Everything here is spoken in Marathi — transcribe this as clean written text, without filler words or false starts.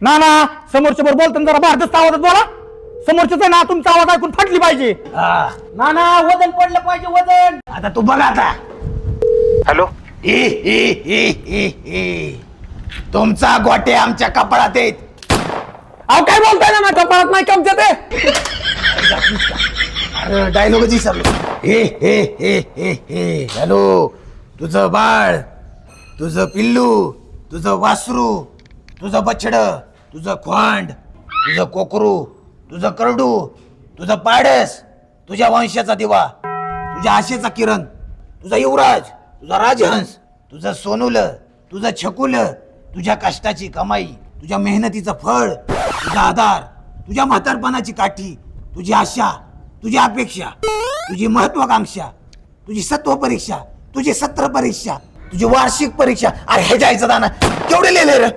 ना ना समोरच्या बरोबर बोलताना जरा भारदस्त आवाजात बोला. समोरच्याच आहे ना तुमचा आवाज ऐकून फाटली पाहिजे. ना ना वजन पडलं पाहिजे वजन. आता तू बघ आता. हॅलो. तुमचा गोटे आमच्या कपाळात आहेत. अहो काय बोलताय ना माझ्या कपाळात नाही कमच्या ते. अरे डायलॉग विसरलो. हॅलो. तुझं बाळ, तुझं पिल्लू, तुझं वासरू, तुझं बछड, तुझं खोंड, तुझं कोकरू, तुझं करडू, तुझं पाडस, तुझ्या वंशाचा दिवा, तुझ्या आशेचा किरण, तुझा युवराज, तुझा राजहंस, तुझं सोनुल, तुझं छकुल, तुझ्या कष्टाची कमाई, तुझ्या मेहनतीचं फळ, तुझा आधार, तुझ्या म्हातारपणाची काठी, तुझी आशा, तुझी अपेक्षा, तुझी महत्वाकांक्षा, तुझी सत्व परीक्षा, तुझी सत्र परीक्षा, तुझी वार्षिक परीक्षा. अरे हे जायचं दाना केवढे लिहिले रे.